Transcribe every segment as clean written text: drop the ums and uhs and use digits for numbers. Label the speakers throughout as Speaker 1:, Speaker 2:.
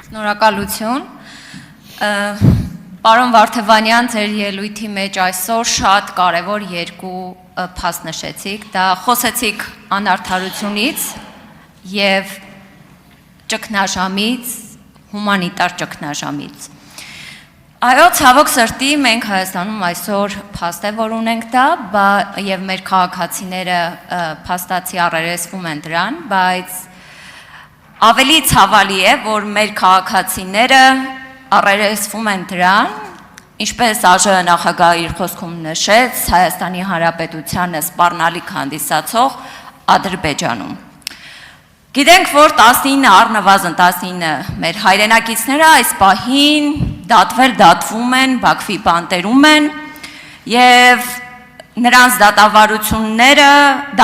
Speaker 1: Շնորհակալություն։ Պարոն Վարդևանյան, ձեր ելույթի մեջ այսօր շատ կարևոր երկու փաստ նշեցիք, դա խոսեցիք անարդարությունից եւ ճգնաժամից, հումանիտար ճգնաժամից։ Այո, ցավոք սրտի մենք Հայաստանում այսօր փաստ է որ ունենք դա, եւ մեր քաղաքացիները փաստացի առերեսվում են դրան, բայց ավելի ցավալի է, որ մեր քաղաքացիները առերեսվում են դրան, ինչպես ԱԺ նախագահը իր խոսքում նշեց, Հայաստանի Հանրապետությանը սպառնալիք հանդիսացող Ադրբեջանում։ Գիտենք, որ 19 առնվազն 19 մեր հայրենակիցները այս պահին դատվում են, Բաքվի բանտերում են եւ նրանց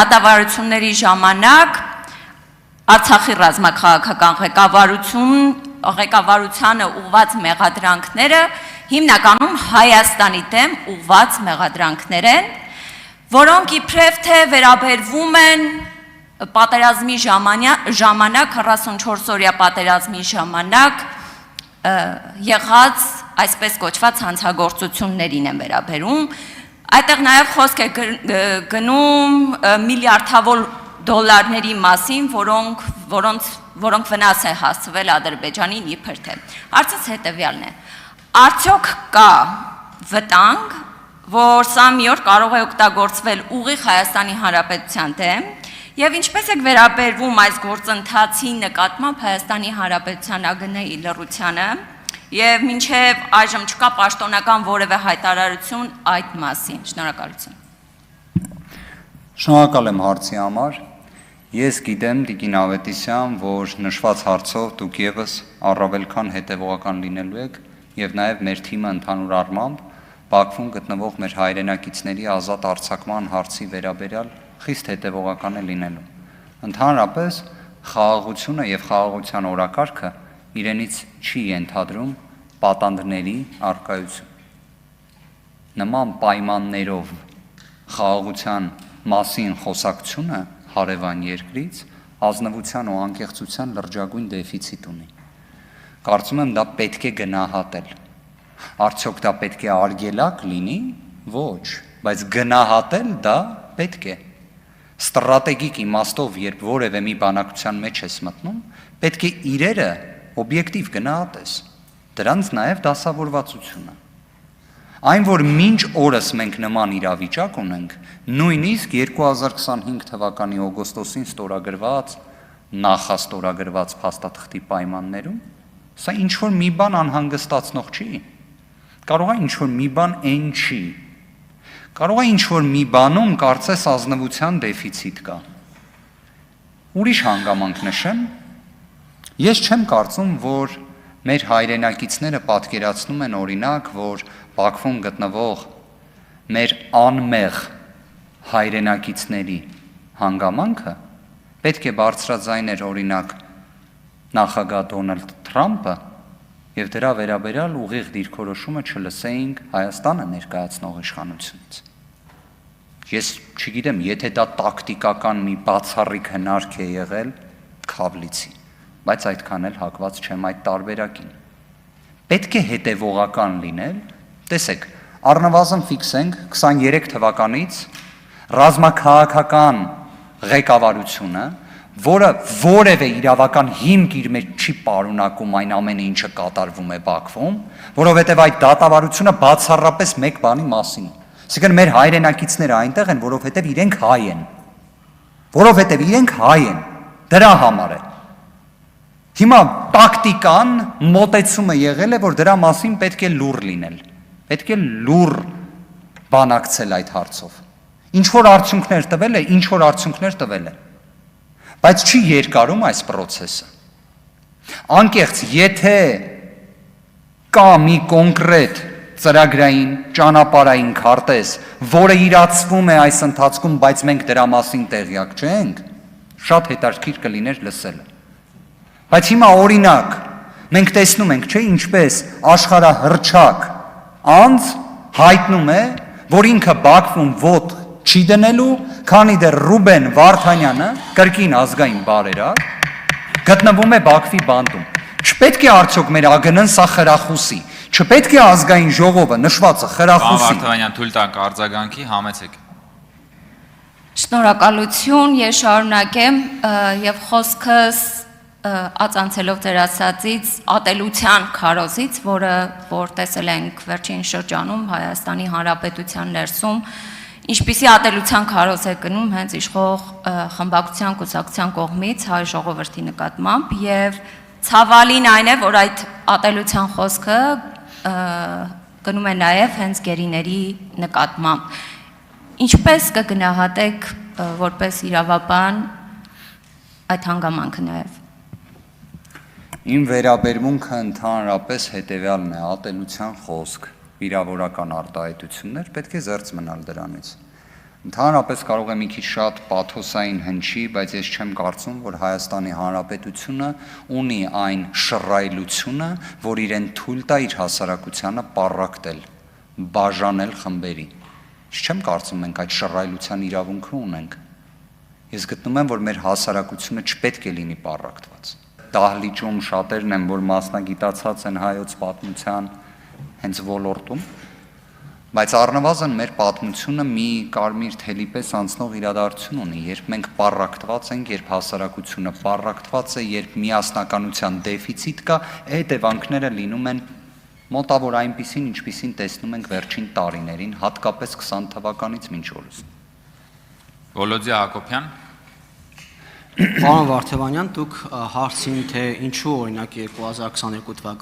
Speaker 1: դատավարությունների ժամանակ Արցախի ռազմաքաղաքական ղեկավարությանը ուղղված մեղադրանքները հիմնականում Հայաստանի դեմ ուղղված մեղադրանքներ են, որոնք իբրև թե վերաբերվում են պատերազմի ժամանակ 44-օրյա պատերազմի ժամանակ եղած այսպես կոչված հանցագործություններին են վերաբերում, այդտեղ նաև խոսք է գնում միլիարդավոր դոլարների մասին, որոնք վնաս է հասցվել Ադրբեջանին իբր թե։ Հարցս հետևյալն է. Արդյոք կա վտանգ, որ սա մի օր կարող է օգտագործվել ուղիղ Հայաստանի Հանրապետության դեմ, եւ ինչպես եք վերաբերվում այս գործընթացի նկատմամբ Հայաստանի Հանրապետության ԱԳՆ-ի լռությանը, եւ մինչեւ այժմ չկա պաշտոնական որևէ հայտարարություն այդ մասին։ Շնորհակալություն։
Speaker 2: Շնորհակալ եմ հարցի համար։ Ես գիտեմ, Տիկին Ավետիսյան, որ նշված հարցով դուք եւս առավել քան հետևողական լինելու եք եւ նաեւ մեր թիմը ընդհանուր առմամբ Բաքվում գտնվող մեր հայրենակիցների ազատ արձակման հարցի վերաբերյալ խիստ հետևողական է լինելու։ Ընդհանրապես խաղաղությունը եւ խաղաղության օրակարգը իրենից չի ենթադրում պատանդների առկայություն։ Նման պայմաններով խաղաղության մասին խոսակցությունը հարևան երկրից ազնվության ու անկեղծության լրջագույն դեֆիցիտ ունի։ Կարծում եմ դա պետք է գնահատել։ Արդյոք դա պետք է արգելակ լինի։ Ոչ, բայց գնահատել դա պետք է։ Ստրատեգիկ իմաստով, երբ որևէ մի բանակցության մեջ ես մտնում, պետք է իրերը օբյեկտիվ գնահատես։ Դրանց նաև դասավորվածությունը։ Այն, որ մինչ օրս մենք նման իրավիճակ ունենք, նույնիսկ 2025 թվականի օգոստոսին ստորագրված, նախաստորագրված փաստաթղթի պայմաններում, սա ինչ-որ մի բան անհանգստացնող չի։ Կարող է ինչ-որ մի բան այն չի։ Կարող է ինչ-որ մի բանում կարծես ազնվության դեֆիցիտ կա։ Ուրիշ հանգամանք նշեմ, ես չեմ կարծում, որ մեր հայրենակիցները պատկերացնում են օրինակ, որ Բաքվում գտնվող մեր անմեղ հայրենակիցների հանգամանքը պետք է բարձրաձայներ օրինակ նախագահ Դոնալդ Թրամփը եւ դրա վերաբերյալ ուղիղ դիրքորոշումը չլսեինք Հայաստանը ներկայացնող իշխանությունից։ Ես չգիտեմ, եթե դա տակտիկական մի բացառիկ հնարք է եղել, քավլիցի, բայց այդքան էլ հակված չեմ այդ տարբերակին։ Պետք է հետևողական լինել, տեսեք, առնվազն ֆիքսենք 23 թվականից ռազմաքաղաքական ղեկավարությունը, որը որևէ իրավական հիմք իր մեջ չի պարունակում այն ամենը, ինչը կատարվում է Բաքվում, որովհետև այդ դատավարությունը բացառապես մեկ բանի մասին է։ Այսինքն մեր հայրենակիցները այնտեղ են, որովհետև իրենք հայ են։ Որովհետև իրենք հայ են։ Դրա համար է։ Հիմա տակտիկան մոտեցումը եղել է, որ դրա մասին պետք է լուռ լինել։ Պետք է լուռ բանակցել այդ հարցով։ Ինչ-որ արդյունքներ տվել է, բայց չի երկարում այս պրոցեսը։ Անկեղծ, եթե կա մի կոնկրետ ծրագրային, ճանապարհային քարտեզ, որը իրացվում է այս ընթացքում, բայց մենք դրա մասին տեղյակ չենք, շատ հետաքրքիր կլիներ լսելը։ Բայց հիմա օրինակ, մենք տեսնում ենք, չէ, ինչպես աշխարհահռչակ անձ հայտնում է, որ ինքը Բաքվում ոտ չի դնելու, քանի դեռ Ռուբեն Վարդանյանը, կրկին ազգային բարերար, գտնվում է Բաքվի բանտում։ Չպետք է արդյոք մեր ԱԳՆ-ն սա խրախուսի։ Չպետք է ազգային ժողովը նշվածը
Speaker 3: Պարոն
Speaker 2: խրախուսի։
Speaker 3: Վարդանյան, թույլ տանք արձագանքի, համեցեք։
Speaker 1: Շնորհակալություն, ես շարունակեմ եւ խոսքս ածանցելով ձեր ասածից ատելության քարոզից, որ տեսել ենք վերջին շրջանում Հայաստանի Հանրապետության ներսում, ինչպիսի ատելության քարոզ է գնում հենց իշխող խմբակցության կուսակցության կողմից հայ ժողովրդի նկատմամբ եւ ցավալին այն է, որ այդ ատելության խոսքը գնում է նաեւ հենց գերիների նկատմամբ։ Ինչպես կգնահատեք որպես իրավաբան այդ հանգամանքը նաև։
Speaker 2: Իմ վերաբերմունքը ընդհանրապես հետևյալն է, ատելության խոսք, վիրավորական արտահայտություններ, պետք է զերծ մնալ դրանից։ Ընդհանրապես կարող է մի քիչ շատ պաթոսային հնչի, բայց ես չեմ կարծում, որ Հայաստանի Հանրապետությունը ունի այն շռայլությունը, որ իրեն թույլ տա իր հասարակությանը պառակտել, բաժանել խմբերի։ Ես չեմ կարծում մենք այդ շռայլության իրավունքը ունենք։ Ես գտնում եմ, որ մեր հասարակությունը չպետք է լինի պառակտված։ Դահլիճում շատերն են, որ մասնագիտացած են հայոց պատմության հենց ոլորտում, բայց առնվազն մեր պատմությունը մի կարմիր թելի պես անցնող իրադարձություն ունի, երբ մենք պառակտված ենք, երբ հասարակությունը պառակտված է, երբ միասնականության դեֆիցիտ կա, հետևանքները լինում են մոտավոր այնպիսին, ինչպիսին տեսնում ենք վերջին տարիներին, հատկապես 20 թվականից մինչ օրս։
Speaker 3: Վոլոդիա Հակոբյան։
Speaker 4: Պարոն Վարդանյան, դուք հարցին, թե ինչու օրինակ 2022 թվականին